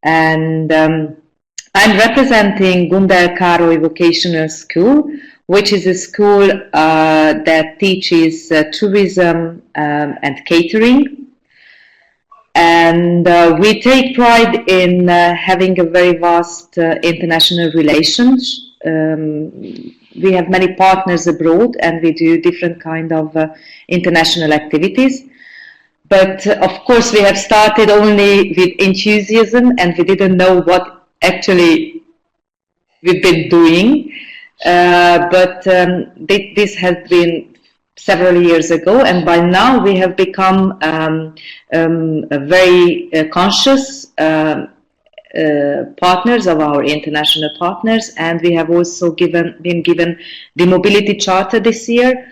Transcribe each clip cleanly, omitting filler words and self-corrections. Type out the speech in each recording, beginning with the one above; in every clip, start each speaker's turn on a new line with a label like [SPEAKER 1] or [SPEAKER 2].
[SPEAKER 1] And I'm representing Gundel Károly Vocational School, which is a school that teaches tourism and catering. And we take pride in having a very vast international relations. We have many partners abroad, and we do different kind of international activities. But of course, we have started only with enthusiasm, and we didn't know what actually we've been doing. But this has been several years ago, and by now we have become a very conscious partners of our international partners, and we have also been given the Mobility Charter this year,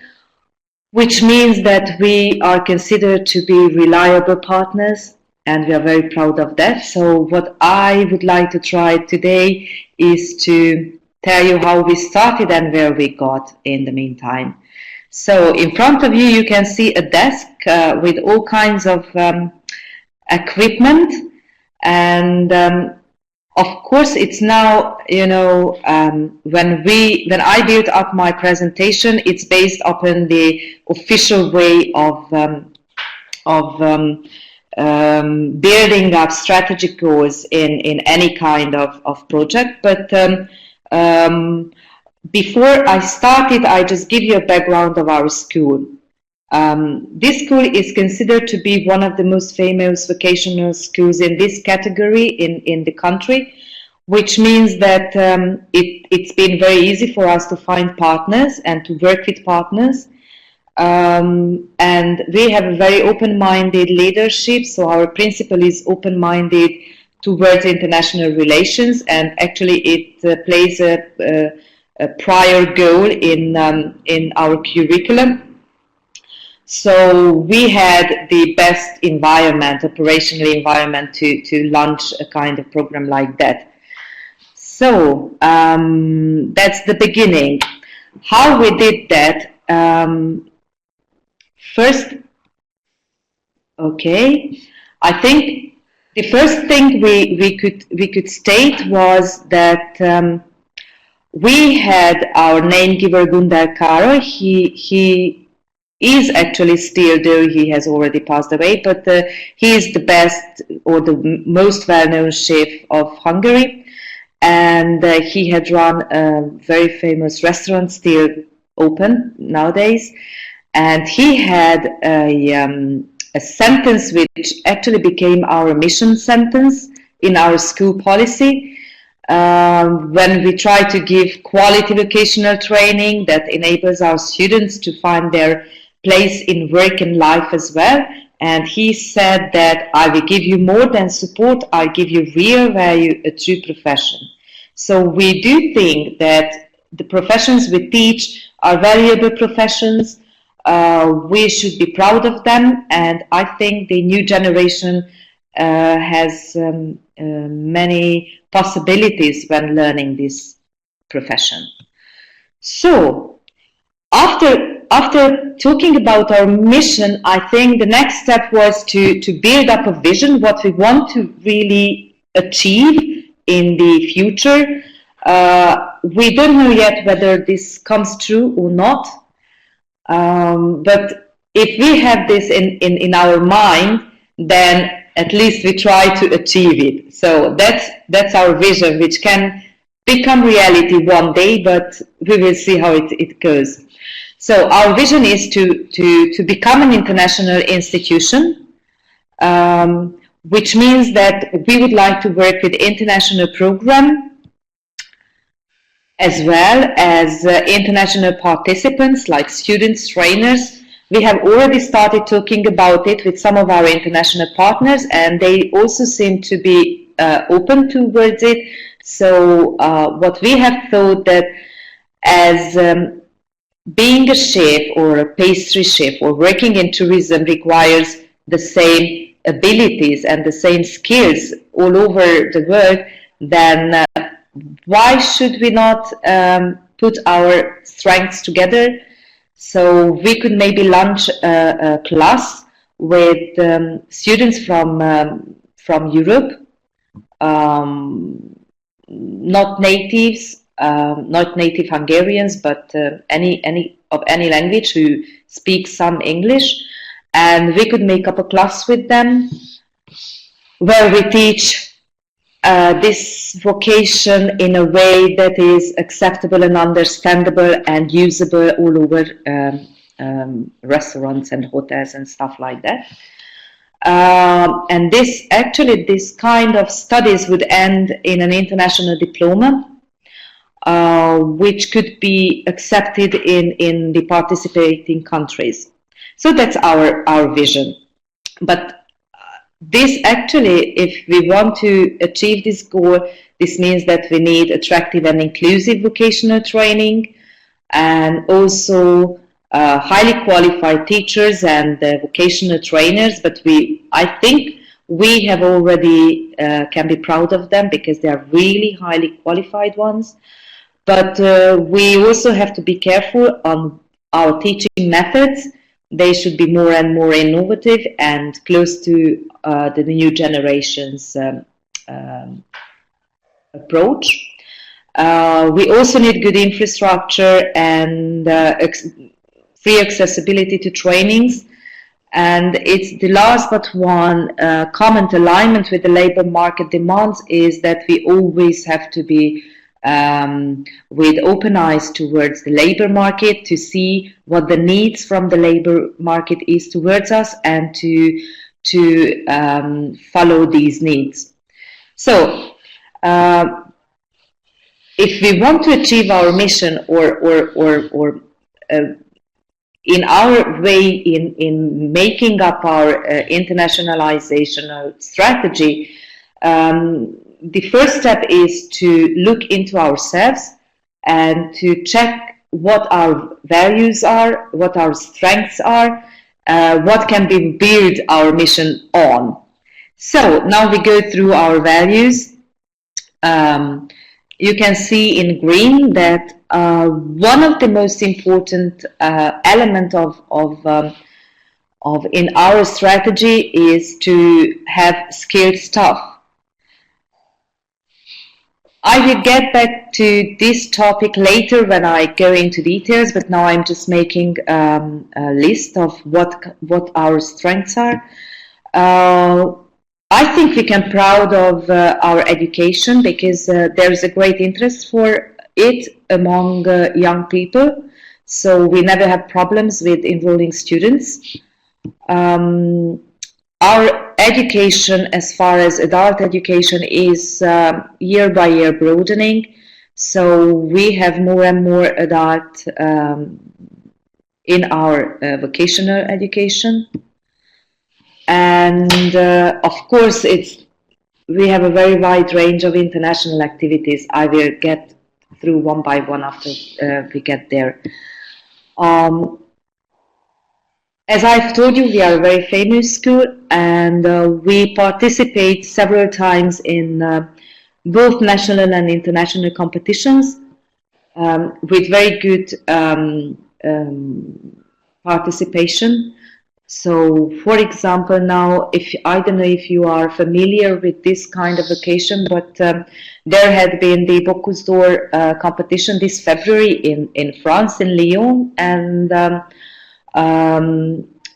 [SPEAKER 1] which means that we are considered to be reliable partners, and we are very proud of that. So what I would like to try today is to tell you how we started and where we got in the meantime. So in front of you, you can see a desk with all kinds of equipment, and of course, it's now, you know, when I built up my presentation, it's based upon the official way of building up strategic goals in any kind of project. But before I started, I just give you a background of our school. This school is considered to be one of the most famous vocational schools in this category in the country, which means that it's been very easy for us to find partners and to work with partners. And we have a very open-minded leadership, so our principal is open-minded towards international relations, and actually it plays a prior goal in our curriculum. So we had the best environment, operational environment, to launch a kind of program like that. So that's the beginning. How we did that? First, okay, I think the first thing we could state was that we had our name giver Gundel Károly. He is actually still, though he has already passed away, but he is the best or the most well-known chef of Hungary, and he had run a very famous restaurant, still open nowadays, and he had a sentence which actually became our mission sentence in our school policy. When we try to give quality vocational training that enables our students to find their place in work and life as well. And he said that I will give you more than support, I'll give you real value, a true profession. So we do think that the professions we teach are valuable professions. We should be proud of them, and I think the new generation has many possibilities when learning this profession. So after talking about our mission, I think the next step was to build up a vision, what we want to really achieve in the future. We don't know yet whether this comes true or not, but if we have this in our mind, then at least we try to achieve it. So that's our vision, which can become reality one day, but we will see how it goes. So our vision is to become an international institution, which means that we would like to work with international programs as well as international participants like students, trainers. We have already started talking about it with some of our international partners, and they also seem to be open towards it. So what we have thought that as being a chef or a pastry chef or working in tourism requires the same abilities and the same skills all over the world, then why should we not put our strengths together? So we could maybe launch a class with students from Europe, not natives, not native Hungarians, but any language who speak some English, and we could make up a class with them where we teach this vocation in a way that is acceptable and understandable and usable all over restaurants and hotels and stuff like that. And this kind of studies would end in an international diploma, which could be accepted in the participating countries. So that's our vision. But this actually, if we want to achieve this goal, this means that we need attractive and inclusive vocational training, and also highly qualified teachers and vocational trainers. But I think we have already can be proud of them because they are really highly qualified ones. But we also have to be careful on our teaching methods. They should be more and more innovative and close to the new generation's approach. We also need good infrastructure and free accessibility to trainings. And it's the last but one common alignment with the labor market demands is that we always have to be with open eyes towards the labor market to see what the needs from the labor market is towards us and to follow these needs. So if we want to achieve our mission or in our way in making up our internationalization strategy, the first step is to look into ourselves and to check what our values are, what our strengths are, what can we build our mission on. So now we go through our values. You can see in green that one of the most important element of in our strategy is to have skilled staff. I will get back to this topic later when I go into details, but now I'm just making a list of what our strengths are. I think we can be proud of our education because there is a great interest for it among young people. So we never have problems with enrolling students. Our education, as far as adult education, is year by year broadening. So we have more and more adult in our vocational education. And of course, we have a very wide range of international activities. I will get through one by one after we get there. As I've told you, we are a very famous school, and we participate several times in both national and international competitions with very good participation. So, for example, now, I don't know if you are familiar with this kind of occasion, but there had been the Bocuse d'Or competition this February in France, in Lyon, and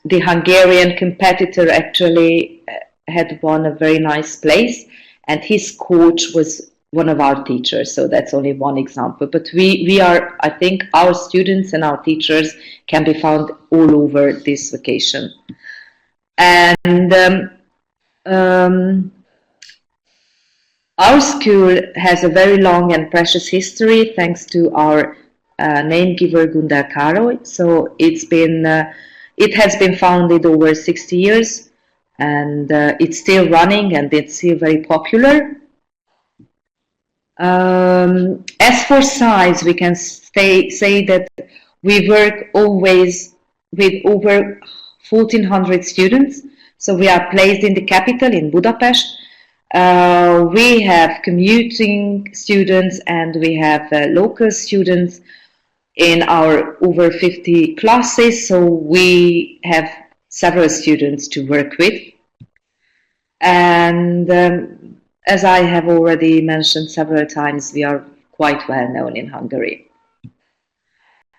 [SPEAKER 1] the Hungarian competitor actually had won a very nice place, and his coach was one of our teachers. So that's only one example. But we are, I think, our students and our teachers can be found all over this vacation. And our school has a very long and precious history thanks to our name giver Gundel Károly. So it has been founded over 60 years, and it's still running, and it's still very popular. As for size, we can say that we work always with over 1,400 students. So we are placed in the capital, in Budapest. We have commuting students and we have local students in our over 50 classes. So we have several students to work with. And as I have already mentioned several times, we are quite well known in Hungary.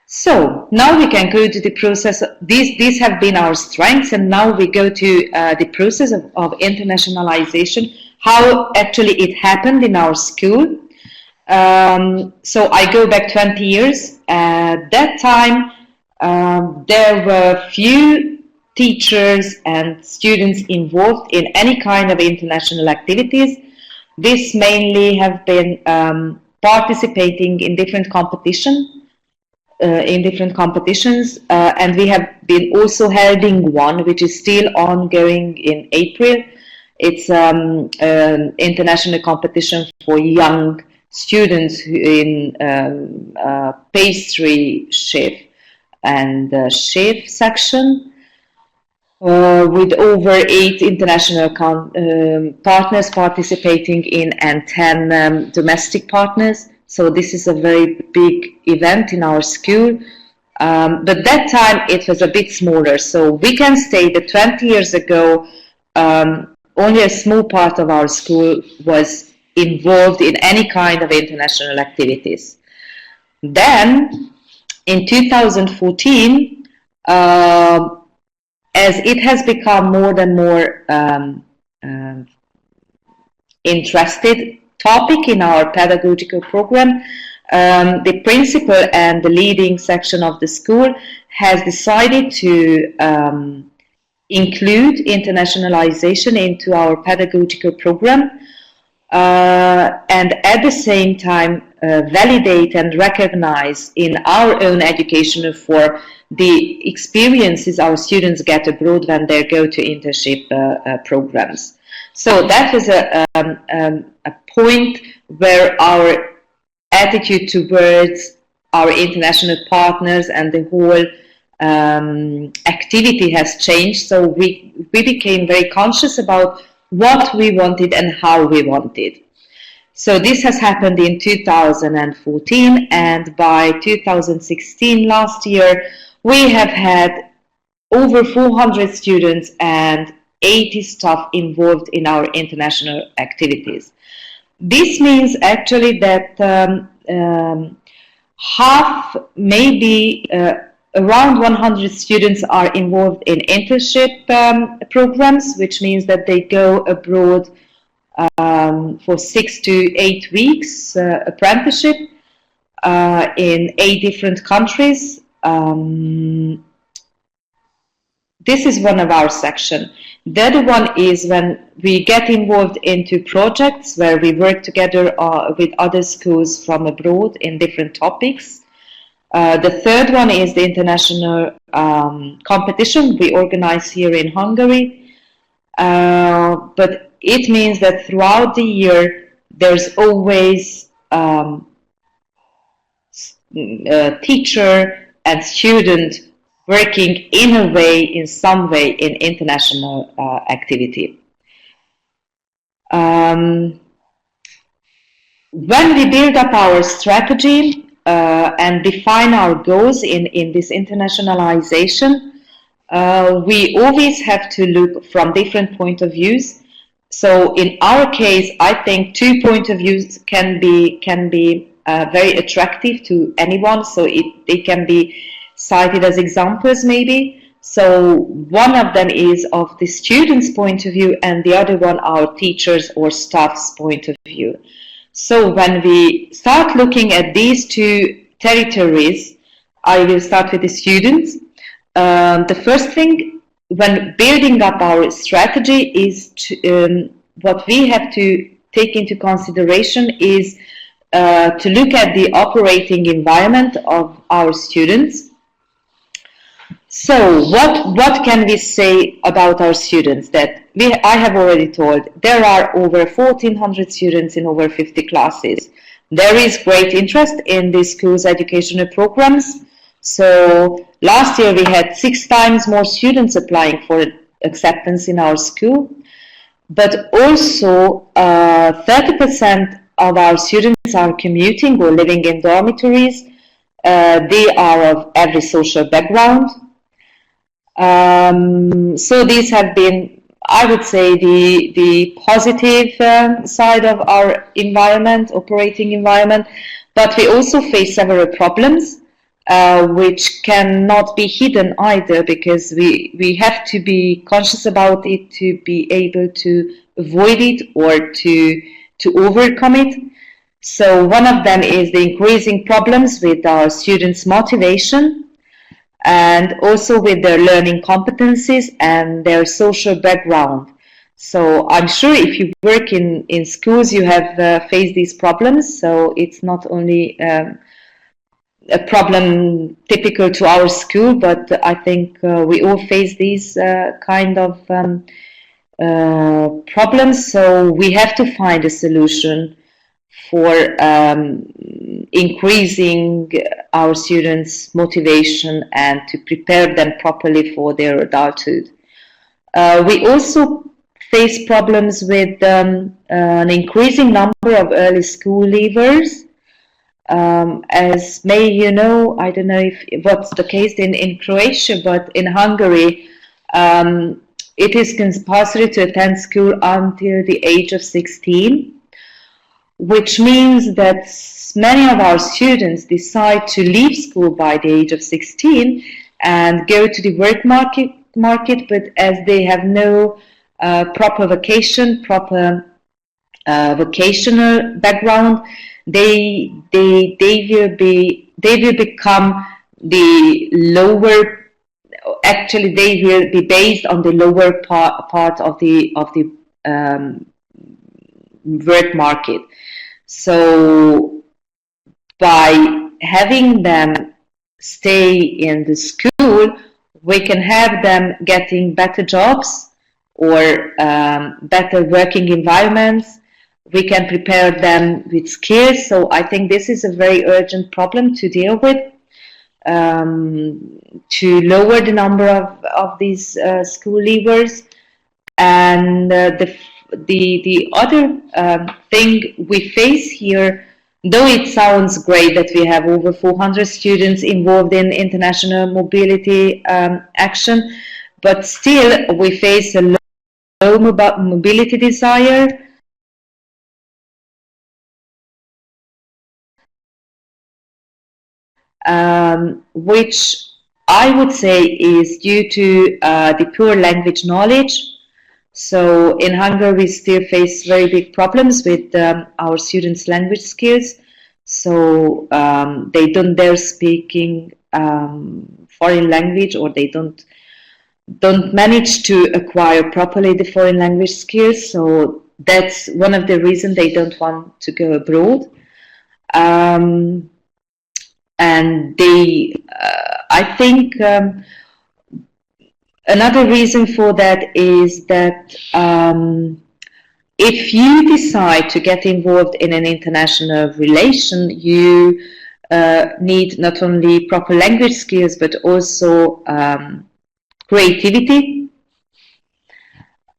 [SPEAKER 1] So now we can go to the process. These have been our strengths, and now we go to the process of internationalization, how actually it happened in our school. So I go back 20 years. At that time, there were few teachers and students involved in any kind of international activities. This mainly have been participating in different competitions, and we have been also holding one which is still ongoing in April. It's an international competition for young students in pastry chef and chef section, with over 8 international partners participating in, and 10 domestic partners. So this is a very big event in our school. But that time it was a bit smaller. So we can state that 20 years ago, only a small part of our school was involved in any kind of international activities. Then, in 2014, as it has become more and more interested topic in our pedagogical program, the principal and the leading section of the school has decided to include internationalization into our pedagogical program, and at the same time validate and recognize in our own education for the experiences our students get abroad when they go to internship programs. So that was a point where our attitude towards our international partners and the whole activity has changed. So we became very conscious about what we wanted and how we wanted. So this has happened in 2014, and by 2016, last year, we have had over 400 students and 80 staff involved in our international activities. This means actually that half, maybe around 100 students are involved in internship programs, which means that they go abroad for 6 to 8 weeks apprenticeship in 8 different countries. This is one of our sections. The other one is when we get involved into projects where we work together with other schools from abroad in different topics. The third one is the international competition we organize here in Hungary. But it means that throughout the year there's always a teacher and student working in a way, in some way, in international activity. When we build up our strategy and define our goals in this internationalization, we always have to look from different point of views. So in our case, I think 2 point of views can be very attractive to anyone. So they can be cited as examples maybe. So one of them is of the student's point of view, and the other one our teachers or staff's point of view. So when we start looking at these 2 territories, I will start with the students. The first thing when building up our strategy is what we have to take into consideration is to look at the operating environment of our students. So what can we say about our students? That I have already told, there are over 1,400 students in over 50 classes. There is great interest in the school's educational programs. So last year we had 6 times more students applying for acceptance in our school. But also 30% of our students are commuting or living in dormitories. They are of every social background. So these have been I would say, the positive side of our environment, operating environment, but we also face several problems which cannot be hidden either, because we have to be conscious about it to be able to avoid it or to overcome it. So one of them is the increasing problems with our students' motivation, and also with their learning competencies and their social background. So I'm sure if you work in schools, you have faced these problems. So it's not only a problem typical to our school, but I think we all face these kind of problems. So we have to find a solution for increasing our students' motivation and to prepare them properly for their adulthood. We also face problems with an increasing number of early school leavers. As may you know, I don't know if what's the case in Croatia, but in Hungary, it is compulsory to attend school until the age of 16. Which means that many of our students decide to leave school by the age of 16 and go to the work market, but as they have no proper vocational background, they will become the lower. Actually, they will be based on the lower part of the work market. So by having them stay in the school, we can have them getting better jobs or better working environments. We can prepare them with skills. So I think this is a very urgent problem to deal with, to lower the number of these school leavers. And the other thing we face here, though it sounds great that we have over 400 students involved in international mobility action, but still we face a low mobility desire, which I would say is due to the poor language knowledge. So in Hungary, we still face very big problems with our students' language skills. So they don't dare speaking foreign language, or they don't manage to acquire properly the foreign language skills. So that's one of the reasons they don't want to go abroad. And they, I think. Another reason for that is that if you decide to get involved in an international relation, you need not only proper language skills, but also creativity.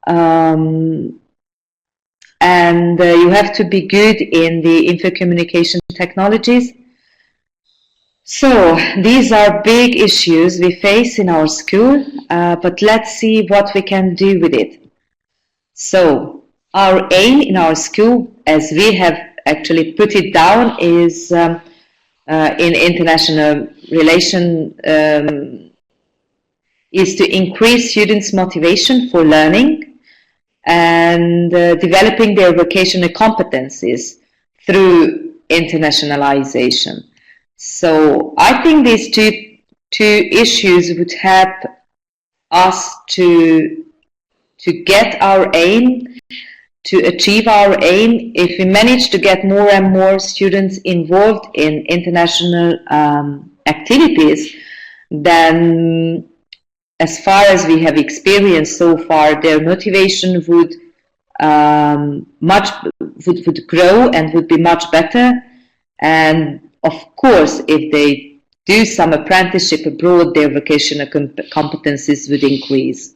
[SPEAKER 1] And you have to be good in the info communication technologies. So these are big issues we face in our school, but let's see what we can do with it. So our aim in our school, as we have actually put it down, is in international relation, is to increase students' motivation for learning and developing their vocational competencies through internationalization. So I think these two issues would help us to get our aim, to achieve our aim. If we manage to get more and more students involved in international activities, then as far as we have experienced so far, their motivation would grow and would be much better. And of course, if they do some apprenticeship abroad, their vocational competencies would increase.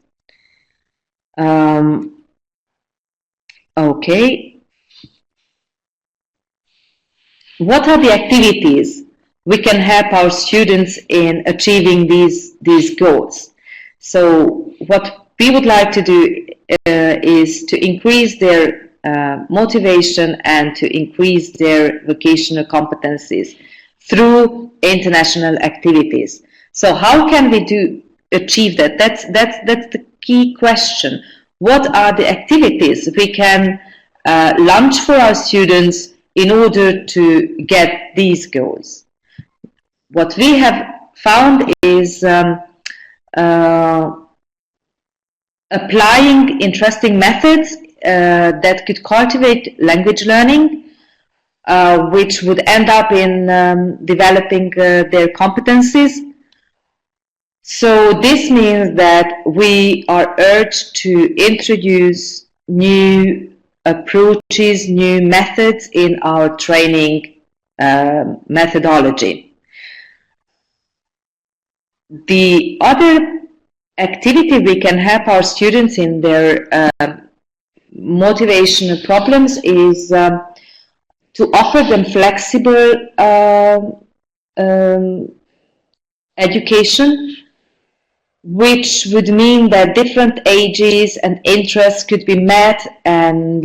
[SPEAKER 1] Okay. What are the activities we can help our students in achieving these goals? So what we would like to do is to increase their motivation and to increase their vocational competencies through international activities. So how can we achieve that? That's the key question. What are the activities we can launch for our students in order to get these goals? What we have found is applying interesting methods that could cultivate language learning, which would end up in developing their competencies. So this means that we are urged to introduce new approaches, new methods in our training methodology. The other activity we can help our students in their motivational problems is to offer them flexible education, which would mean that different ages and interests could be met, and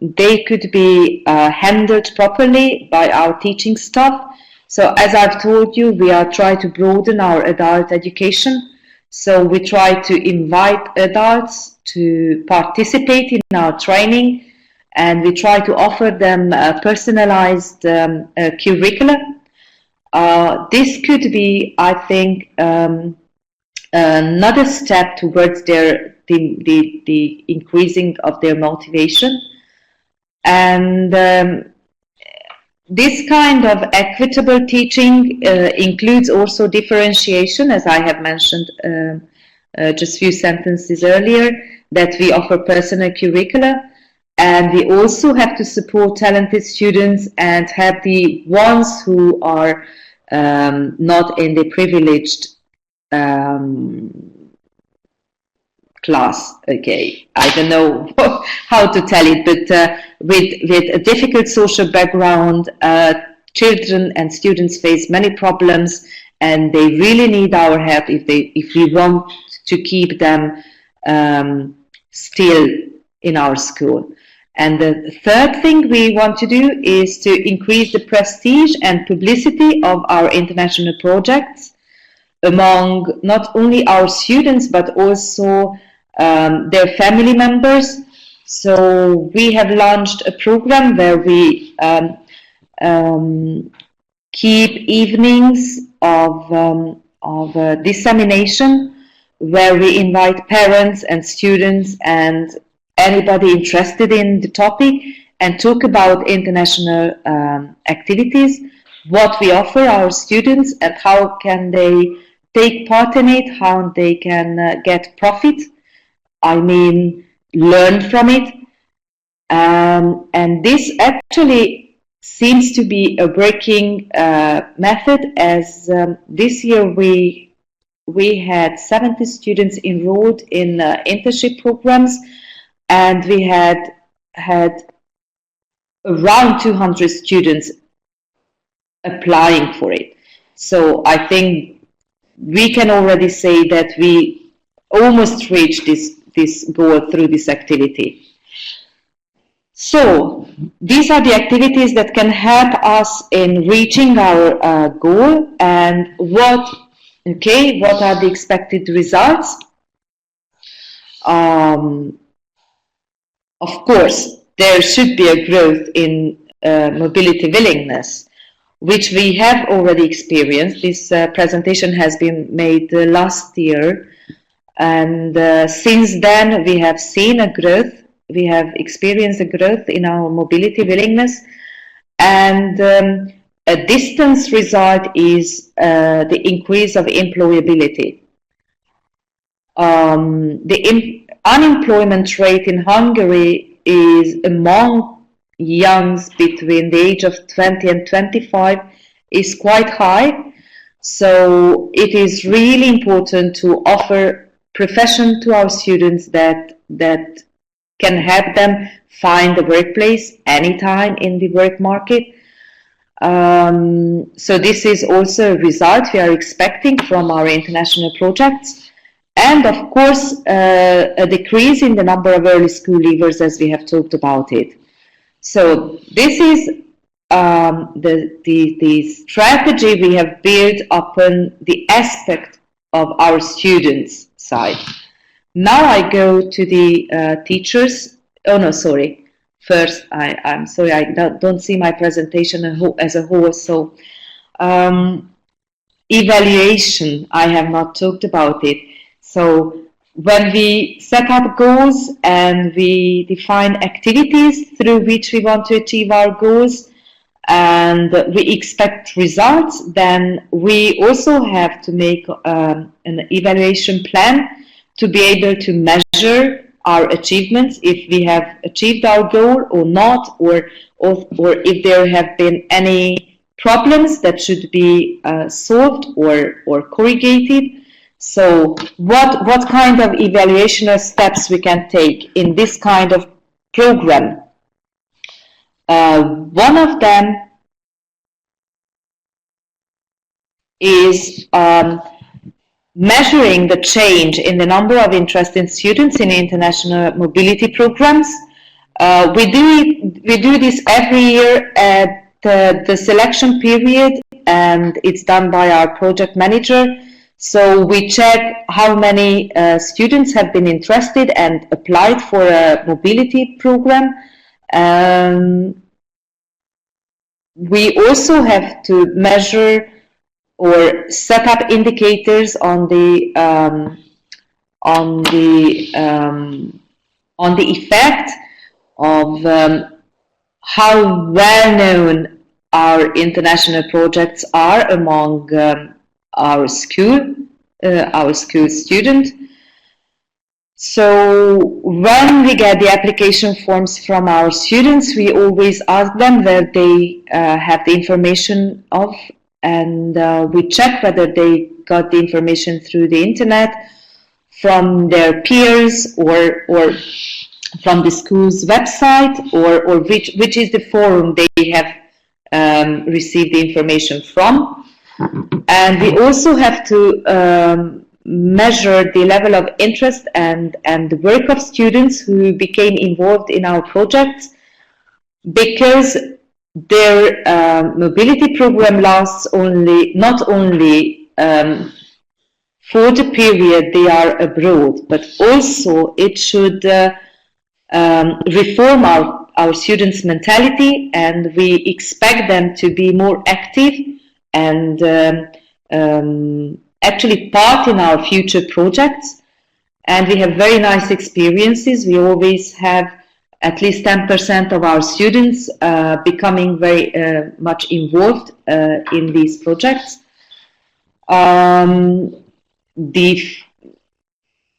[SPEAKER 1] they could be handled properly by our teaching staff. So as I've told you, we are trying to broaden our adult education. So we try to invite adults to participate in our training, and we try to offer them personalized curricula. This could be, I think, another step towards the increasing of their motivation. And this kind of equitable teaching includes also differentiation, as I have mentioned just a few sentences earlier, that we offer personal curricula, and we also have to support talented students and have the ones who are not in the privileged class. Okay, I don't know how to tell it, but with a difficult social background, children and students face many problems, and they really need our help if we want to keep them still in our school. And the third thing we want to do is to increase the prestige and publicity of our international projects among not only our students but also their family members. So we have launched a program where we keep evenings of dissemination, where we invite parents and students and anybody interested in the topic and talk about international activities, what we offer our students and how can they take part in it, how they can get profit, I mean learn from it. And this actually seems to be a working method, as this year we had 70 students enrolled in internship programs, and we had around 200 students applying for it. So I think we can already say that we almost reached this goal through this activity. So these are the activities that can help us in reaching our goal. And what are the expected results? Of course, there should be a growth in mobility willingness, which we have already experienced. This presentation has been made last year, and since then we have seen a growth. We have experienced a growth in our mobility willingness, and a distance result is the increase of employability. The unemployment rate in Hungary is among youngs between the age of 20 and 25 is quite high. So it is really important to offer profession to our students that can help them find a workplace anytime in the work market. So this is also a result we are expecting from our international projects. and of course, a decrease in the number of early school leavers, as we have talked about it. So this is the strategy we have built upon the aspect of our students' side. Now I go to the teachers. Oh no, sorry. First, I'm sorry, I don't see my presentation as a whole. So, evaluation, I have not talked about it. So, when we set up goals and we define activities through which we want to achieve our goals, and we expect results, then we also have to make an evaluation plan to be able to measure our achievements, if we have achieved our goal or not, or if there have been any problems that should be solved or corrigated. So what kind of evaluational steps we can take in this kind of program? One of them is measuring the change in the number of interested students in international mobility programs. We do this every year at the selection period, and it's done by our project manager. So we check how many students have been interested and applied for a mobility program. We also have to measure or set up indicators on the effect of how well known our international projects are among our school students. So when we get the application forms from our students, we always ask them where they have the information of, and we check whether they got the information through the internet, from their peers, or from the school's website, or which is the forum they have received the information from. And we also have to measure the level of interest and the work of students who became involved in our projects, because their mobility program lasts not only for the period they are abroad, but also it should reform our students' mentality, and we expect them to be more active and actually part in our future projects. And we have very nice experiences. We always have at least 10% of our students becoming very much involved in these projects.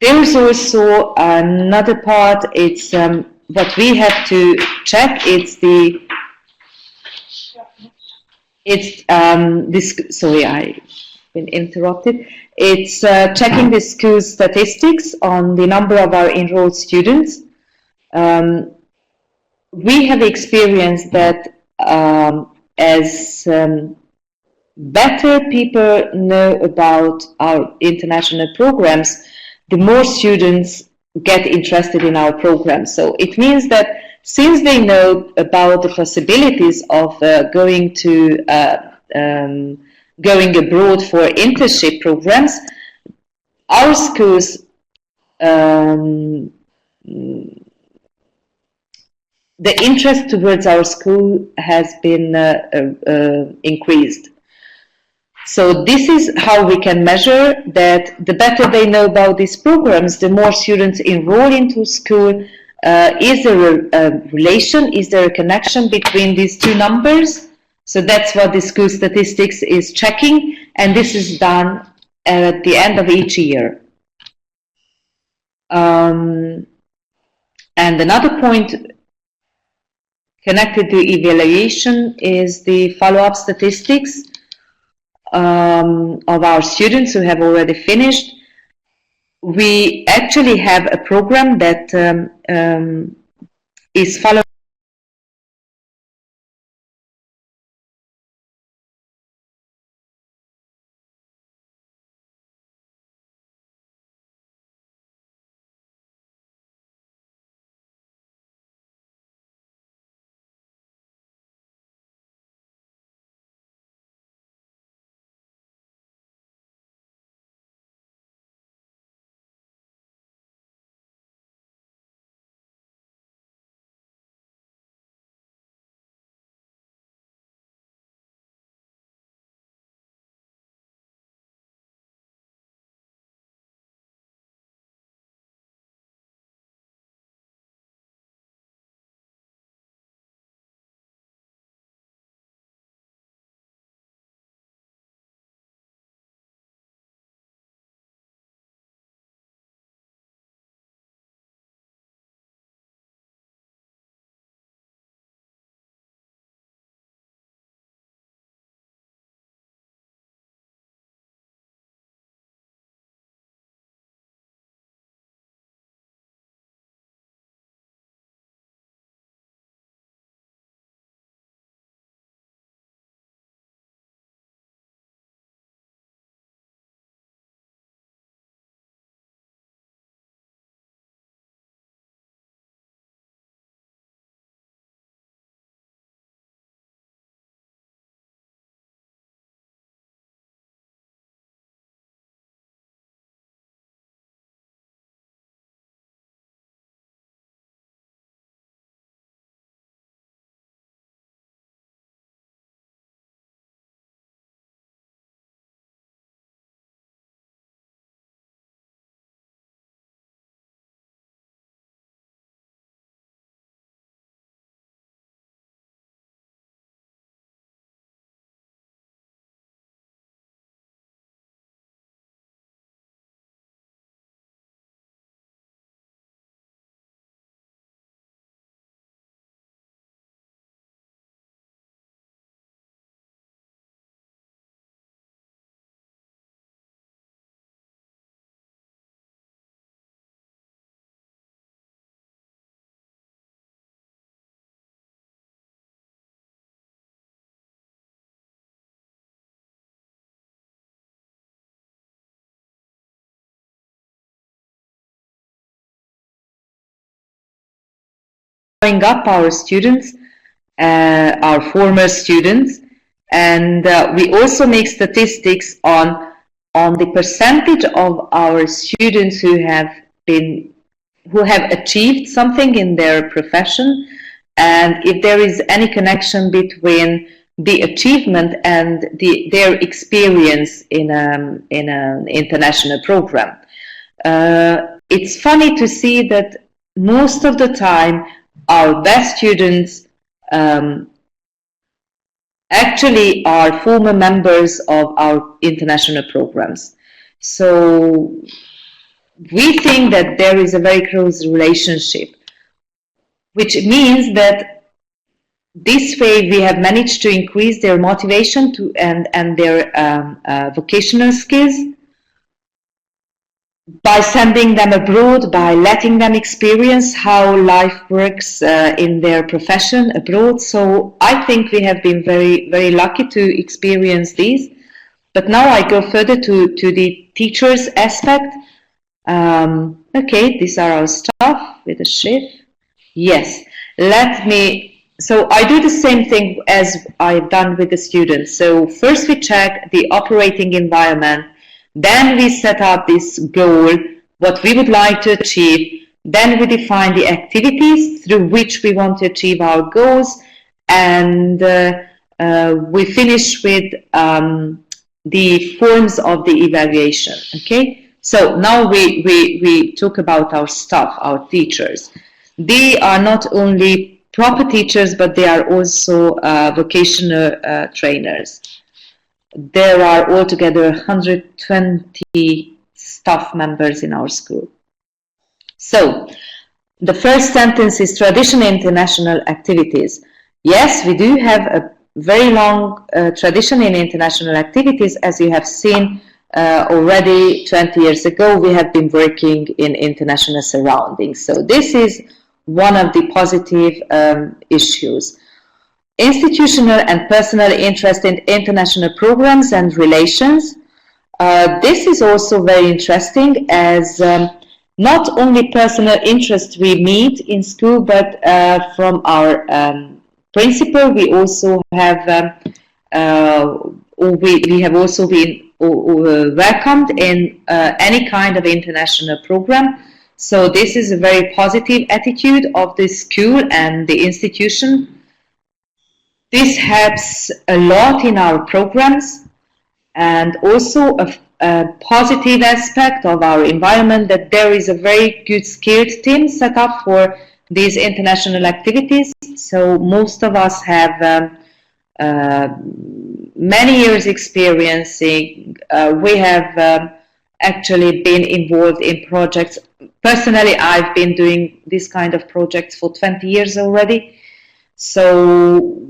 [SPEAKER 1] There's also another part. It's what we have to check. Sorry, I've been interrupted. It's checking the school statistics on the number of our enrolled students. We have experienced that as better people know about our international programs, the more students get interested in our programs. So it means that since they know about the possibilities of going abroad for internship programs, our schools the interest towards our school has been increased. So this is how we can measure that. The better they know about these programs, the more students enroll into school. Is there a relation? Is there a connection between these two numbers? So that's what the school statistics is checking, and this is done at the end of each year. And another point connected to evaluation is the follow-up statistics of our students who have already finished. We actually have a program that is following up our students, our former students, and we also make statistics on the percentage of our students who have achieved something in their profession, and if there is any connection between the achievement and their experience in an international program. It's funny to see that most of the time our best students actually are former members of our international programs. So we think that there is a very close relationship, which means that this way we have managed to increase their motivation and their vocational skills by sending them abroad, by letting them experience how life works in their profession abroad. So I think we have been very, very lucky to experience these. But now I go further to the teachers aspect. Okay, these are our stuff with a shift. Yes, so I do the same thing as I've done with the students. So first we check the operating environment, then we set up this goal, what we would like to achieve, then we define the activities through which we want to achieve our goals, and we finish with the forms of the evaluation. Okay, so now we talk about our staff, our teachers. They are not only proper teachers, but they are also vocational trainers. There are altogether 120 staff members in our school. So, the first sentence is traditional international activities. Yes, we do have a very long tradition in international activities. As you have seen already 20 years ago, we have been working in international surroundings. So this is one of the positive issues. Institutional and personal interest in international programs and relations. This is also very interesting, as not only personal interest we meet in school, but from our principal we also have we have also been welcomed in any kind of international program. So this is a very positive attitude of the school and the institution. This helps a lot in our programs, and also a positive aspect of our environment, that there is a very good skilled team set up for these international activities. So most of us have many years experiencing. We have actually been involved in projects. Personally, I've been doing this kind of projects for 20 years already. So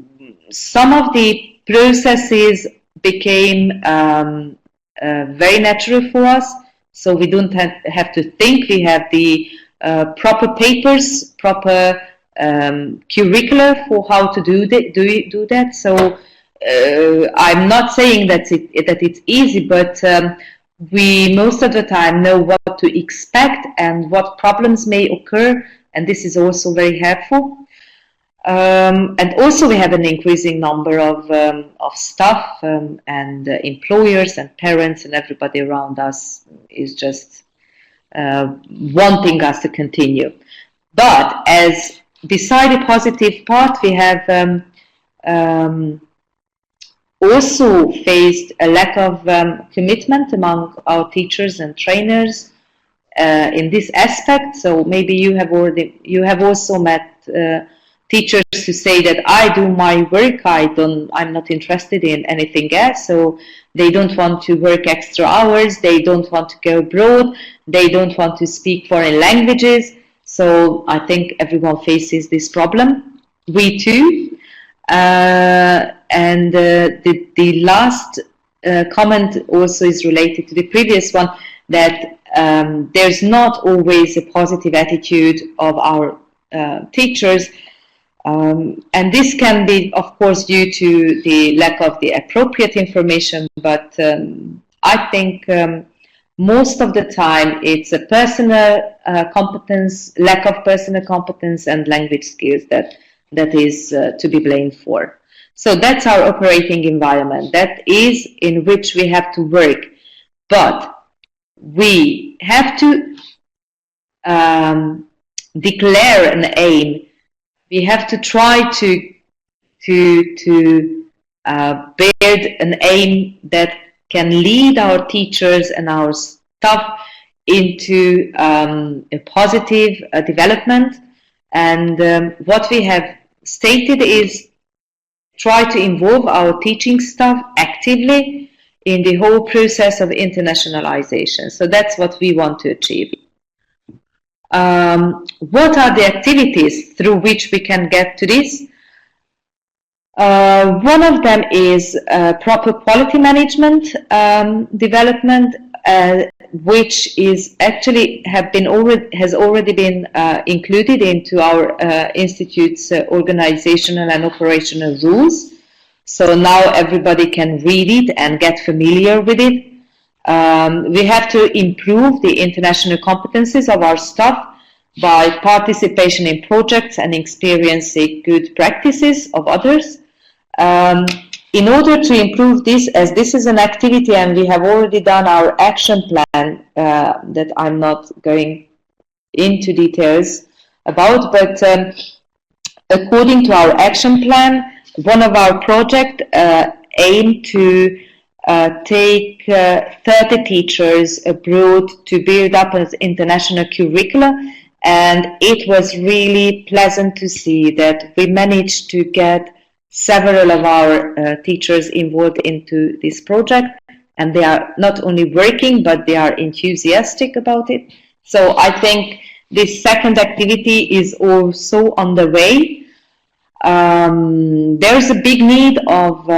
[SPEAKER 1] some of the processes became very natural for us. So we don't have to think. We have the proper papers, proper curricula for how to do that. So I'm not saying that it's easy, but we most of the time know what to expect and what problems may occur, and this is also very helpful. And also we have an increasing number of staff and employers and parents, and everybody around us is just wanting us to continue. But as beside the positive part, we have also faced a lack of commitment among our teachers and trainers in this aspect. So maybe you have also met teachers who say that I do my work, I'm not interested in anything else. So they don't want to work extra hours, they don't want to go abroad, they don't want to speak foreign languages. So I think everyone faces this problem. We too. And the last comment also is related to the previous one, that there's not always a positive attitude of our teachers, and this can be, of course, due to the lack of the appropriate information, but I think most of the time it's a personal competence, lack of personal competence, and language skills that is to be blamed for. So that's our operating environment. That is in which we have to work. But we have to declare an aim. We have to try to build an aim that can lead our teachers and our staff into a positive development. And what we have stated is try to involve our teaching staff actively in the whole process of internationalization. So that's what we want to achieve. What are the activities through which we can get to this? One of them is proper quality management development, which is actually has already been included into our institute's organizational and operational rules. So now everybody can read it and get familiar with it. We have to improve the international competencies of our staff by participation in projects and experiencing good practices of others. In order to improve this, as this is an activity and we have already done our action plan that I'm not going into details about, but according to our action plan, one of our projects aimed to take 30 teachers abroad to build up an international curricula, and it was really pleasant to see that we managed to get several of our teachers involved into this project, and they are not only working but they are enthusiastic about it. So I think this second activity is also on the way. There is a big need of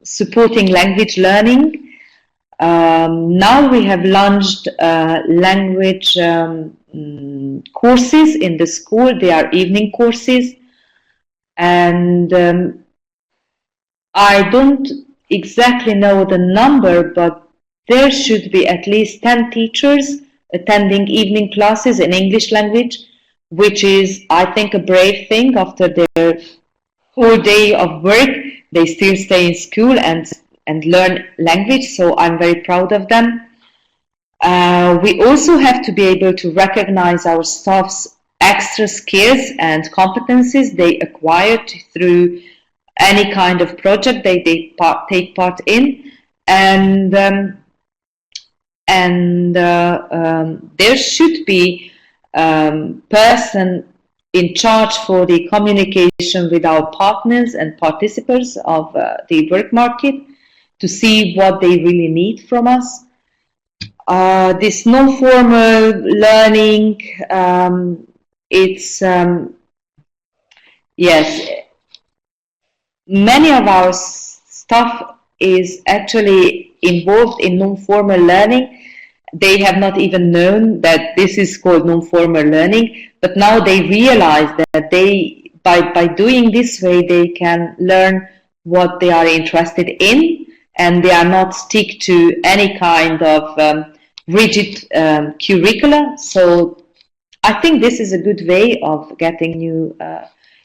[SPEAKER 1] supporting language learning. Now we have launched language courses in the school. They are evening courses. And I don't exactly know the number, but there should be at least 10 teachers attending evening classes in English language, which is, I think, a brave thing. After their whole day of work, they still stay in school and learn language, so I'm very proud of them. We also have to be able to recognize our staff's extra skills and competencies they acquired through any kind of project they take part in, and there should be person in charge for the communication with our partners and participants of the work market to see what they really need from us. This non-formal learning, it's yes, many of our staff is actually involved in non-formal learning. They have not even known that this is called non-formal learning, but now they realize that they, by doing this way, they can learn what they are interested in, and they are not stick to any kind of rigid curricula. So I think this is a good way of getting new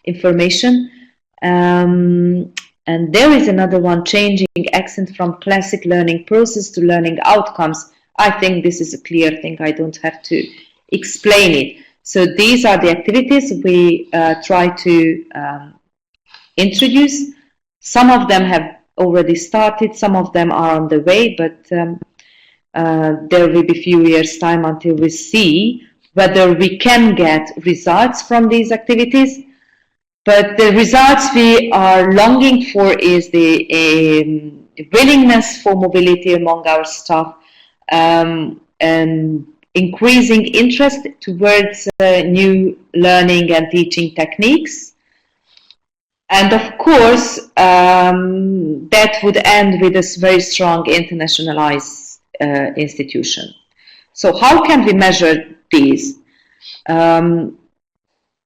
[SPEAKER 1] information. And there is another one, changing accent from classic learning process to learning outcomes. I think this is a clear thing. I don't have to explain it. So these are the activities we try to introduce. Some of them have already started, some of them are on the way, but there will be a few years' time until we see whether we can get results from these activities. But the results we are longing for is the willingness for mobility among our staff, and increasing interest towards new learning and teaching techniques. And of course, that would end with a very strong internationalized institution. So how can we measure these?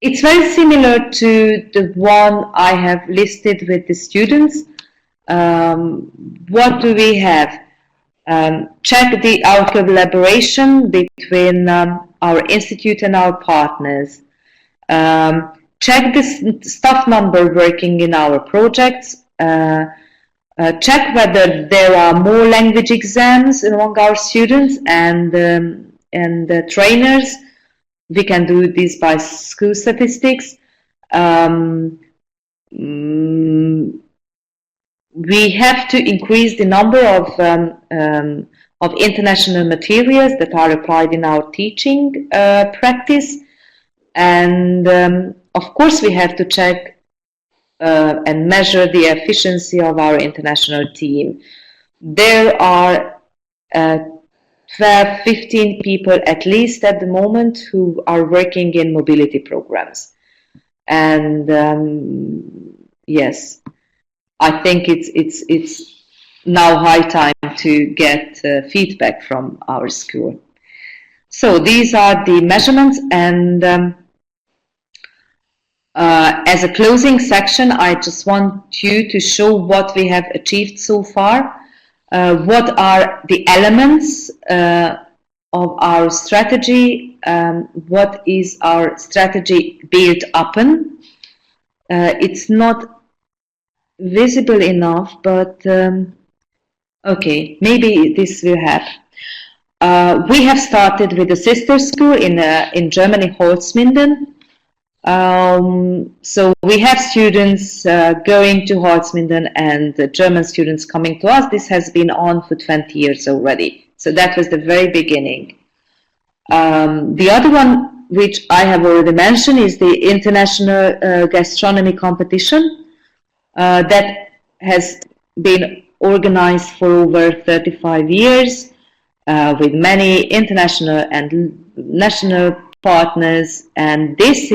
[SPEAKER 1] It's very similar to the one I have listed with the students. What do we have? Check our collaboration between our institute and our partners. Check the staff number working in our projects. Check whether there are more language exams among our students and trainers. We can do this by school statistics. We have to increase the number of international materials that are applied in our teaching practice, and of course we have to check and measure the efficiency of our international team. There are 12-15 people at least at the moment who are working in mobility programs, and yes, I think it's now high time to get feedback from our school. So these are the measurements, and as a closing section, I just want you to show what we have achieved so far. What are the elements of our strategy? What is our strategy built upon? It's not visible enough, but okay, maybe this will help. We have started with a sister school in Germany, Holzminden. So we have students going to Holzminden and German students coming to us. This has been on for 20 years already. So that was the very beginning. The other one, which I have already mentioned, is the International Gastronomy Competition. That has been organized for over 35 years with many international and national partners, and this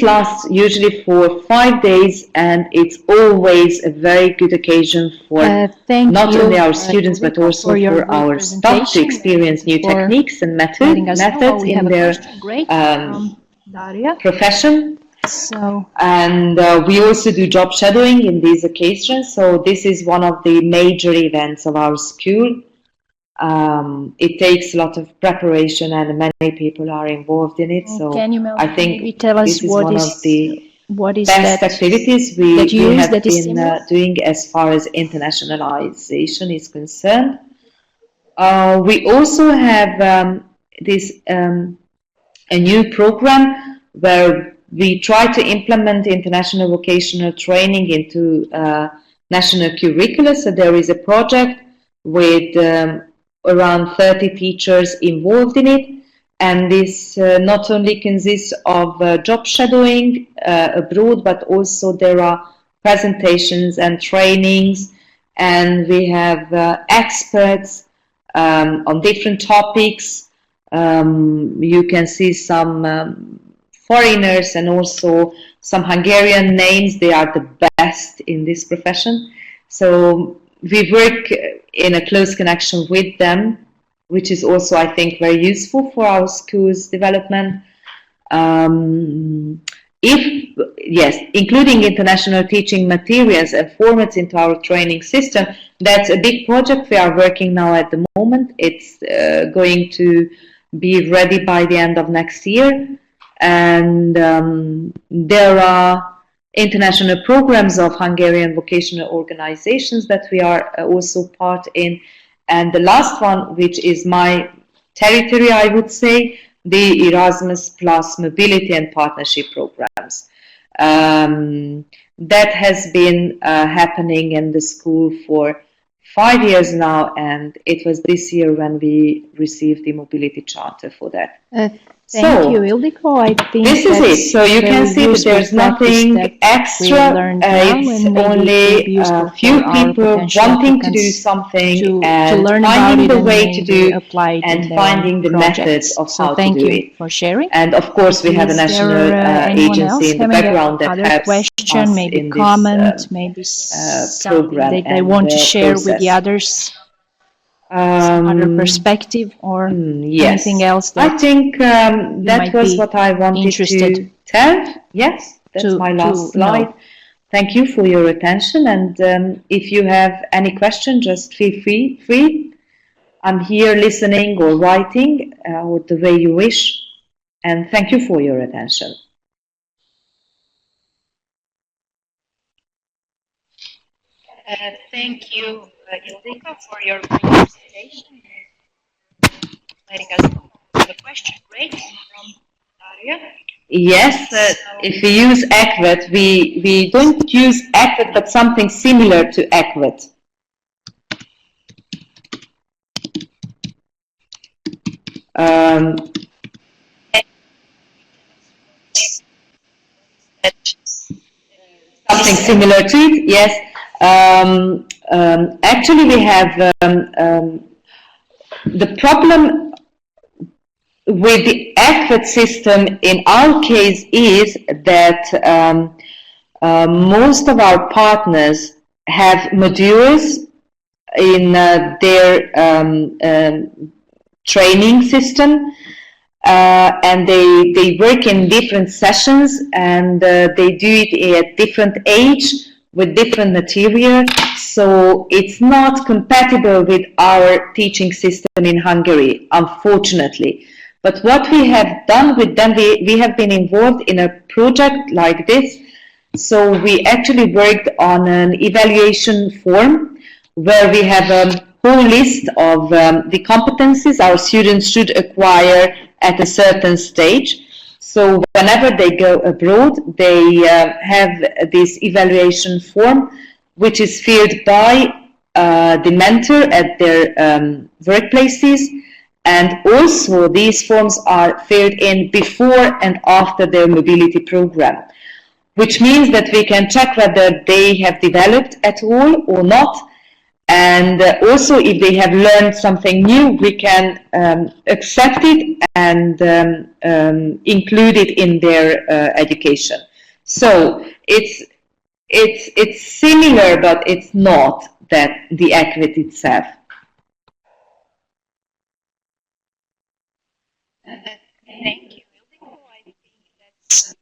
[SPEAKER 1] lasts usually for 5 days, and it's always a very good occasion for not only our students but also for our staff to experience new techniques and methods in their profession.
[SPEAKER 2] So,
[SPEAKER 1] and we also do job shadowing in these occasions. So this is one of the major events of our school. It takes a lot of preparation, and many people are involved in it. So I think this is one of the best activities we have been doing as far as internationalization is concerned. We also have a new program where we try to implement international vocational training into national curricula. So there is a project with around 30 teachers involved in it, and this not only consists of job shadowing abroad, but also there are presentations and trainings, and we have experts on different topics. You can see some foreigners and also some Hungarian names. They are the best in this profession. So we work in a close connection with them, which is also, I think, very useful for our school's development. Including international teaching materials and formats into our training system, that's a big project we are working now at the moment. It's going to be ready by the end of next year. And there are international programs of Hungarian vocational organizations that we are also part in. And the last one, which is my territory, I would say, the Erasmus Plus Mobility and Partnership programs. That has been happening in the school for 5 years now, and it was this year when we received the mobility charter for that.
[SPEAKER 2] Thank you, Ildiko. I think
[SPEAKER 1] this is it. So you can see that there's nothing extra. It's only a few people wanting to do something and finding the way to do and finding the methods of how to do it.
[SPEAKER 2] For sharing.
[SPEAKER 1] And of course, we have a national agency in the background that helps us
[SPEAKER 2] maybe
[SPEAKER 1] in
[SPEAKER 2] comment,
[SPEAKER 1] this
[SPEAKER 2] maybe something
[SPEAKER 1] program
[SPEAKER 2] that they want to share with the others. Other perspective or anything else that
[SPEAKER 1] I think that was what I wanted to tell. Yes, that's my last slide. Thank you for your attention, and if you have any question, just feel free I'm here listening or writing, or the way you wish. And thank you for your attention.
[SPEAKER 2] Thank you, Ildiko, for your presentation. Letting us know the question. Great. From Daria.
[SPEAKER 1] Yes, if we use ECVET, we don't use ECVET, but something similar to ECVET. Something similar to it, yes. Actually, we have the problem with the ECVET system in our case is that most of our partners have modules in their training system, and they work in different sessions, and they do it at different age with different material, so it's not compatible with our teaching system in Hungary, unfortunately. But what we have done with them, we have been involved in a project like this. So we actually worked on an evaluation form where we have a whole list of the competencies our students should acquire at a certain stage. So whenever they go abroad, they have this evaluation form, which is filled by the mentor at their workplaces. And also these forms are filled in before and after their mobility program, which means that we can check whether they have developed at all or not. And also if they have learned something new, we can accept it and include it in their education. So it's similar, but it's not that the ECVET itself.
[SPEAKER 2] Thank you, Ildiko. I think that's